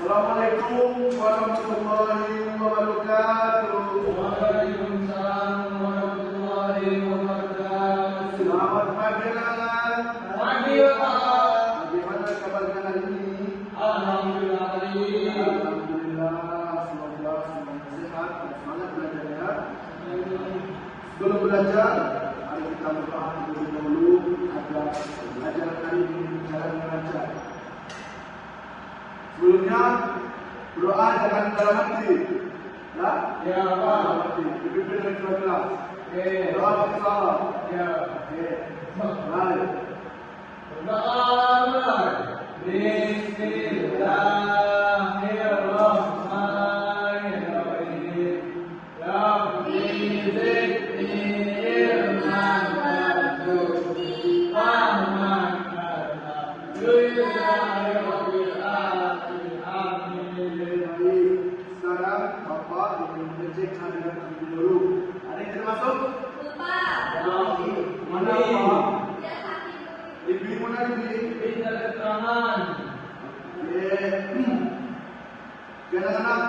Assalamualaikum warahmatullahi wabarakatuh. Waalaikumsalam warahmatullahi wabarakatuh. Selamat pagi anak-anak. Pagi Pak. Bagaimana kabarnya hari ini? Alhamdulillah baik. Alhamdulillah, semoga semuanya sehat dan semangat belajar ya. Sebelum belajar, mari kita berdoa terlebih dahulu agar belajar kali ini berjalan dengan lancar. Sebelumnya, berdoa jangan dalam hati. Ya? Ya Pak. Dalam hati. Dipimpin dari ketua kelas. Oke. Doa pakai salam. Ya. Oke. Mari. Berdoa. Bismillahirrahmanirrahim. Rabbi zidni ilman warzuqni fahman Baik. Sekarang Bapak ingin mengecek hadiran ibu dulu. Ada yang termasuk? Mana Bapak? Ibu mana ibu? Minta keterangan. Anak-anak,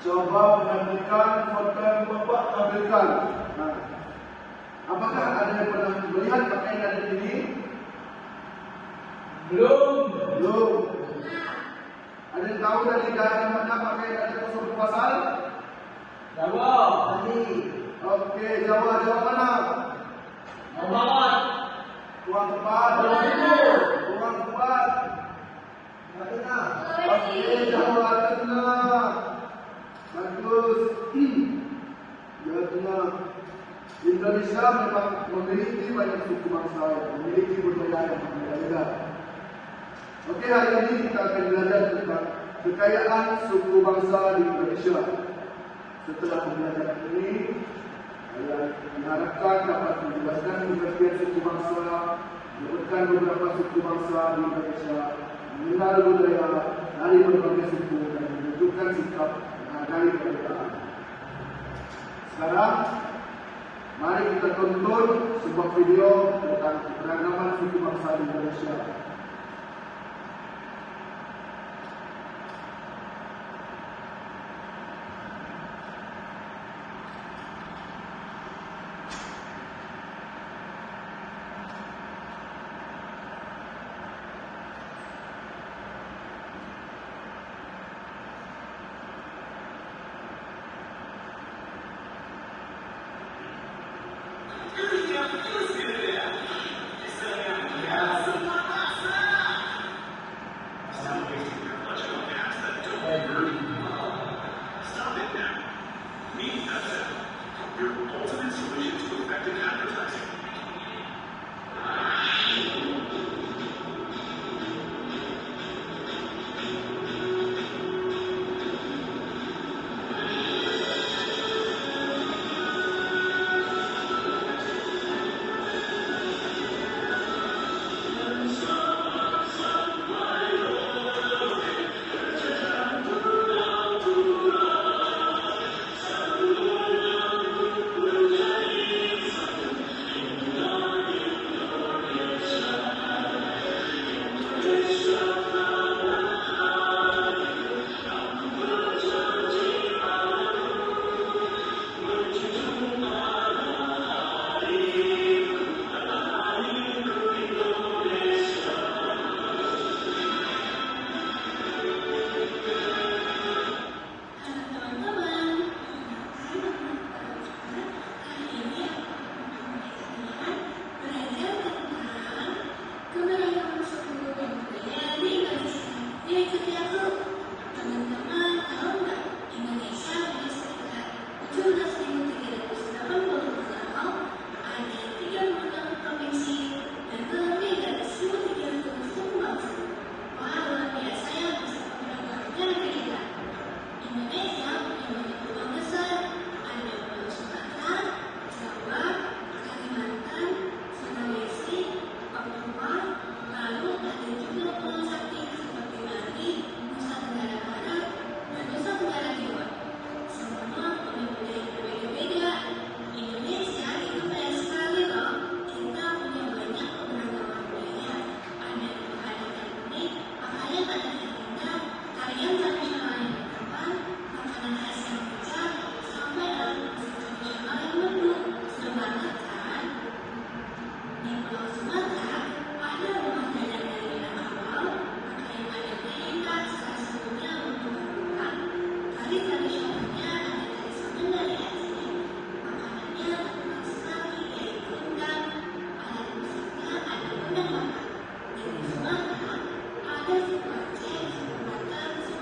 coba perhatikan foto yang Bapak tampilkan. Nah, apakah ada yang pernah melihat pakaian ada di sini? Belum. Belum. Ada yang tahu dari daerah mana pakaian ada tersebut pasal? Jawa. Oke, Jawa mana? Babat. Kurang tepat. Jawa Timur. Kurang tepat. Oke, Jawa Tengah. Bagus. Jawa Tengah. Indonesia memang memiliki banyak suku bangsa, memiliki budaya yang berbeda. Oke, hari ini kita akan belajar tentang kekayaan suku bangsa di Indonesia. Setelah pembelajaran ini, saya diharapkan dapat menjelaskan pengertian suku bangsa, menyebutkan beberapa suku bangsa di Indonesia, mengenal budaya dari berbagai suku dan menunjukkan sikap menghargai perbedaan. Sekarang, mari kita tonton sebuah video tentang keberagaman suku bangsa di Indonesia.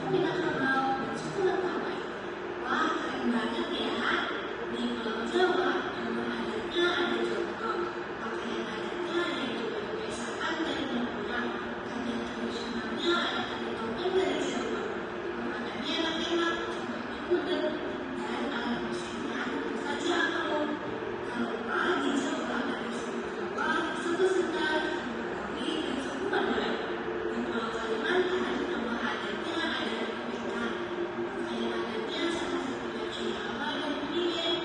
Wah, keren banget ya. Di Pulau Jawa, nama adatnya ada Joko. Pakaian adatnya yaitu baju besakan dari Madura. Tarian tradisionalnya ada tari topeng dari Jawa. Makanannya enak-enak, contohnya gudeg. Dan alat musiknya tentu saja angklung. Kalau lupa di Jawa ada suku Jawa, suku Sunda, suku Betawi, dan suku Madura. Di Pulau Kalimantan, nama adatnya ada Pembekan. Pakaian adatnya salah satunya ciri awal dan pendingin.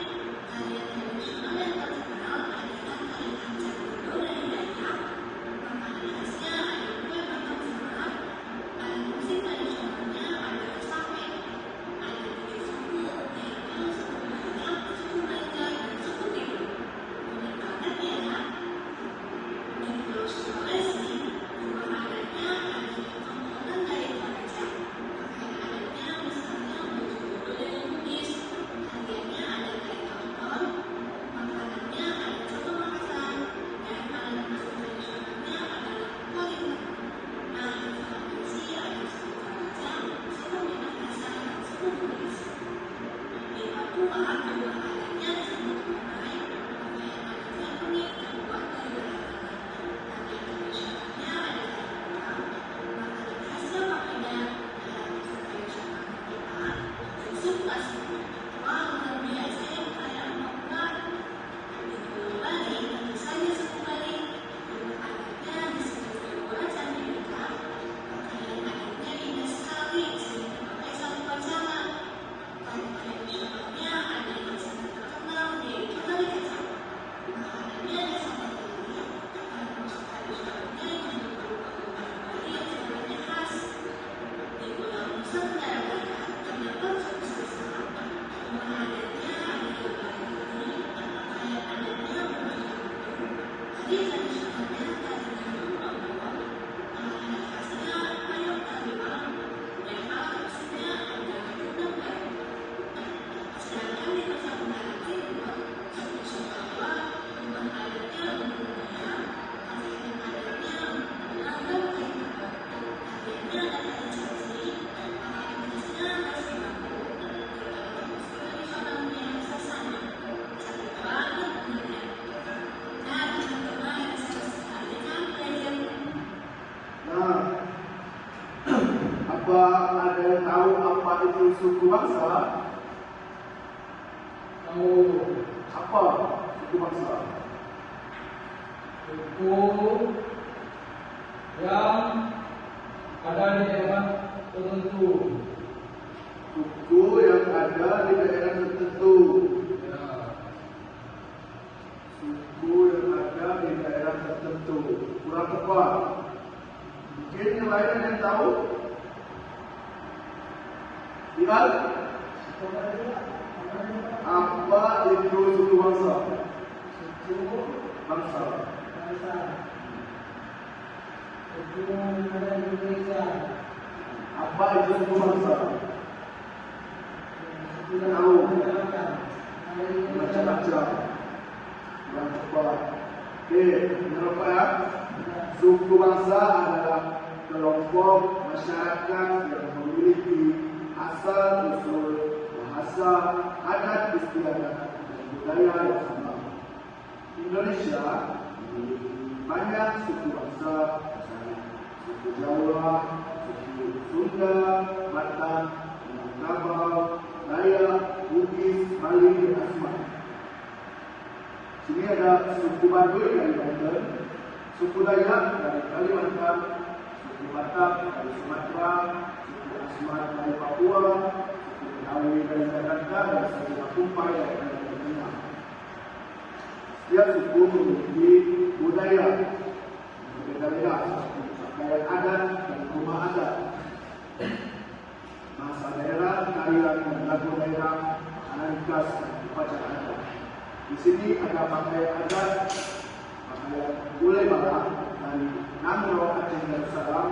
Tarian tradisional yang terkenal adalah tari tancap bodo dari Dayak. Makanan khasnya ada kue batang semak. Alat musik tradisionalnya adalah sameng. Ada 7 suku, yaitu suku Dayak, suku Nangka, dan suku Timbuk. Unik banget ya. Di Pulau Sulawesi, rumah adatnya ada tontonan dari Toraja. Pakaian adatnya misalnya baju bodo dari Bugis. Tariannya ada tari tonton. Makanannya ada coto Makassar. Dan alat musik tradisionalnya adalah kolintang. Nah, di Sulawesi ada suku Karaja, suku Minahasa, dan suku Bugis. Di Papua, rumah adatnya disebut Kutai. Pakaian adatnya unik, terbuat dari bahan tangan. Tarian tradisionalnya ada tari kurang. Makanan khasnya papeda. Alat musik tradisional kita dan suku asli. Wah, luar biasa ya perayaan Papua. Di Pulau Bali, tentu saja suku Bali. Rumah adatnya disebut Goa Candipika. Pakaian adatnya indah sekali sehingga pakai sabuk pajangan. Tari tradisionalnya ada yang sangat terkenal yaitu tari kecak. Makanannya ada sambal terasi. Alat musik tradisionalnya juga berupa kumbang Bali yang suaranya khas. Di Pulau Nusa Tenggara Barat terdapat suku Sasak. Rumah adatnya ada di Bali. Pakaian adatnya berwarna biru. Tari tradisionalnya tari gandrung lombok. Makanan khasnya payung taliwang. Dan alat musiknya adalah gendang baru. Sedangkan di Nusa Tenggara Timur, suku Sumbawa, rumah adatnya Umumnya. Pakaian adatnya beragam kain tenun. Tariannya ada tari caci. Makanan khasnya nasi bambu. Dan alat musik tradisionalnya sasana. Cantik banget uniknya. Nah, teman-teman, seru sekali kan belajarnya? Nah, apa ada yang tahu apa itu suku bangsa? Tahu Apa suku bangsa? suku yang ada di daerah tertentu. Suku yang ada di daerah tertentu. Ya. Suku yang ada di daerah tertentu. Kurang tepat. Mungkin yang lain ada yang tahu? Lihat, apa itu suku bangsa? Suku Bangsa. bangsa. Suku yang ada di Indonesia. Apa itu suku bangsa? Suku yang Tahu. masyarakat. Ada di Indonesia. Macam-macam. Kurang tepat. Oke, menurut saya, suku bangsa adalah kelompok masyarakat yang memiliki asal-usul bahasa, adat istiadat, dan budaya yang sama. Indonesia memiliki banyak suku bangsa, misalnya suku Jawa, suku Sunda, Batak, Minangkabau, Dayak, Bugis, Bali, dan Asmat. Sini ada suku Baduy dari Banten, suku Dayak dari Kalimantan, suku Batak dari Sumatera, suku Asmat dari Papua, suku Betawi dari Jakarta, dan suku Akumpai dari Kalimantan Tengah. Setiap suku memiliki budaya yang berbeda-beda, seperti pakaian adat dan rumah adat, bahasa daerah, tarian dan lagu daerah, makanan khas dan upacara adat. Di sini ada pakaian adat, pakaian bule balang dari Nangro, Aceh Darussalam,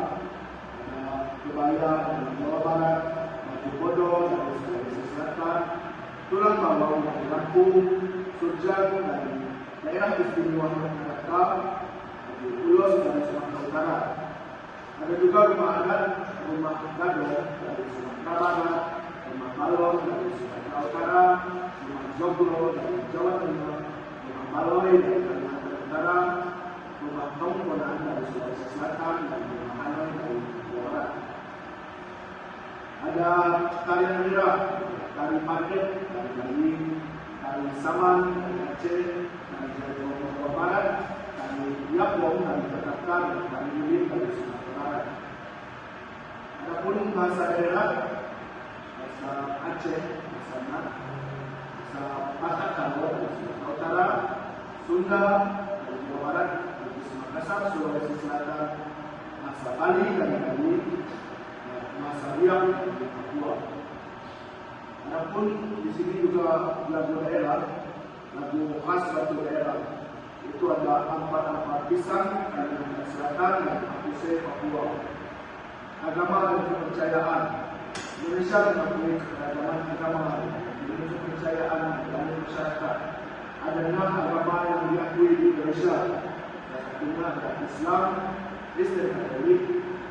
ada kebaya dari Jawa Barat, baju bodo dari Sulawesi Selatan, tulang bawang dari Lampung, surjan dari daerah istimewa Yogyakarta, baju ulos dari Sumatera Utara. Ada juga rumah adat, rumah gado dari Sumatera Joglo dari Jawa Tengah, Rumah Baloi dari Kalimantan Utara, Rumah Tongkonan dari Sulawesi Selatan, dan Rumah Hanoi dari Jawa Barat. Ada tarian nira, tari paket dari Bali, tari saman dari Aceh, dari Jawa Barat, tari yapong dari Jakarta, dan tari lilin dari Sumatera Barat. Adapun bahasa daerah, bahasa Aceh, bahasa Nat, bahasa Batak Karo dari Sumatera Utara, Sunda dari Jawa Barat, bahasa Makassar, Sulawesi Selatan, bahasa Bali dari Bali, bahasa Riau dari Papua. Adapun di sini juga lagu daerah, lagu khas satu daerah. Itu ada Ampat-Ampat Pisang, Kalimantan Selatan, dan Apuse, Papua. Agama dan kepercayaan. Indonesia mengakui keragaman agama dan kepercayaan dalam masyarakat. Ada 6 agama yang diakui di Indonesia. Salah satunya adalah Islam, Kristen Katolik,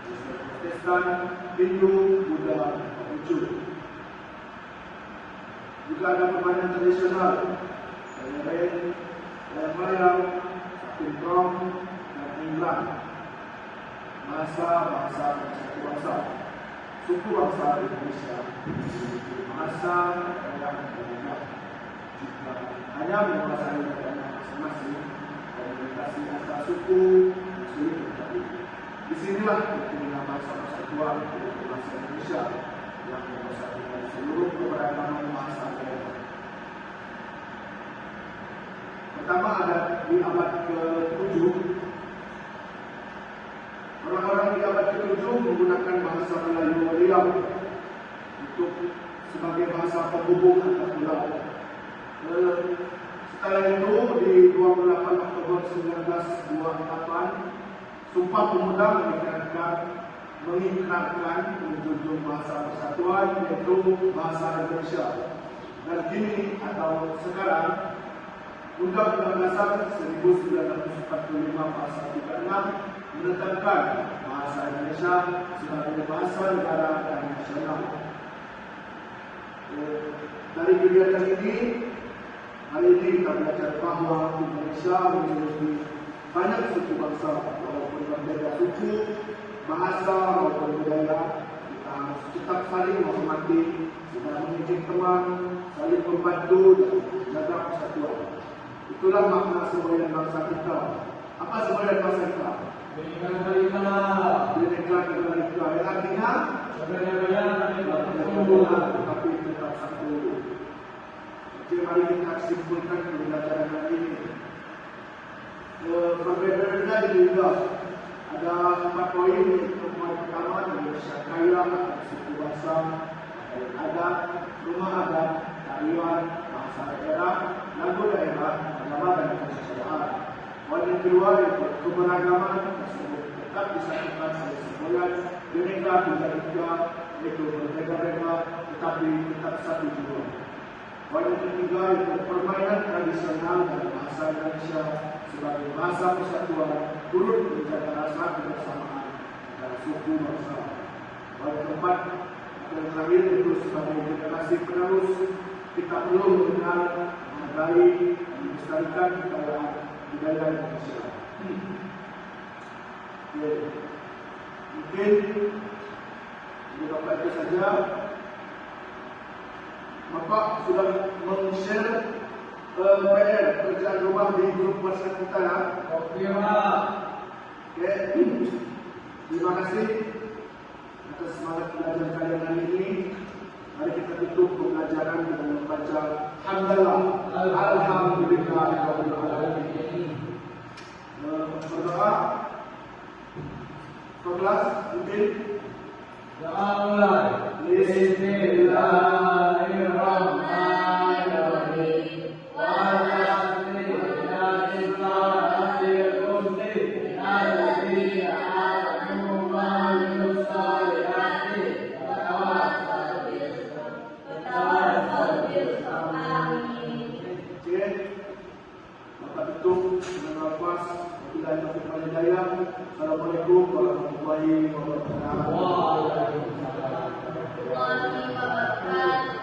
Kristen Protestan, Hindu, Buddha, dan Konghucu. Juga ada permainan tradisional, Layang, Layang, Sakin Trom, dan Inglang. Bahasa dan satu bangsa. Suku bangsa Indonesia memiliki bahasa yang berbeda. Jika hanya menguasai negaranya masing-masing, komunikasi antar suku sulit terjadi. Disinilah pentingnya bahasa persatuan yaitu bahasa Indonesia yang mempersatukan seluruh keberagaman bahasa daerah. Pertama ada di abad ke-7. Orang-orang di abad ke-7 menggunakan bahasa Melayu Riau untuk sebagai bahasa penghubung antar pulau. Setelah itu di 28 Oktober 1928, Sumpah Pemuda mengikrarkan menjunjung bahasa persatuan yaitu bahasa Indonesia. Dan kini atau sekarang Undang-Undang Dasar 1945 Pasal 36 menetapkan bahasa Indonesia sebagai bahasa negara dan nasional. Dari kegiatan ini, hari ini kita belajar bahawa Indonesia memiliki banyak suku bangsa, walaupun berbeda suku, bahasa maupun budaya. Kita harus tetap saling menghormati, tidak mengejek teman, saling membantu dan jaga persatuan. Itulah makna semboyan bangsa kita. Apa semboyan bangsa kita? Bhinneka Tunggal Ika. Yang artinya tetapi tetap satu. Jadi mari kita simpulkan pembelajaran hari ini. Perbedaan juga ada 4 poin. Poin pertama, Indonesia kaya akan suku bangsa, adat, rumah adat, tarian, bahasa daerah, lagu daerah, agama dan kepercayaan. Poin yang kedua yaitu keberagaman tersebut tetap disatukan oleh semboyan Bhinneka Tunggal Ika, yaitu berbeda-beda tetapi tetap satu jiwa. Poin yang ketiga yaitu permainan tradisional dan bahasa Indonesia sebagai bahasa persatuan turut menjaga rasa kebersamaan antara suku bangsa. Poin keempat dan terakhir yaitu sebagai generasi penerus kita perlu mengenal, menghargai, dan melestarikan kekayaan budaya Indonesia. Mungkin ini Bapak itu saja. Bapak sudah meng-share PR kerjaan rumah di grup WhatsApp kita. Oke, Pak. Oke. Terima kasih atas semangat belajar kalian hari ini. Mari kita tutup pembelajaran dengan membaca Hamdalah, Alhamdulillahirabbil alamin. Berdoa. Kelas mungkin. Ya Allah. Bismillahirrahmanirrahim. Assalamualaikum warahmatullahi wabarakatuh.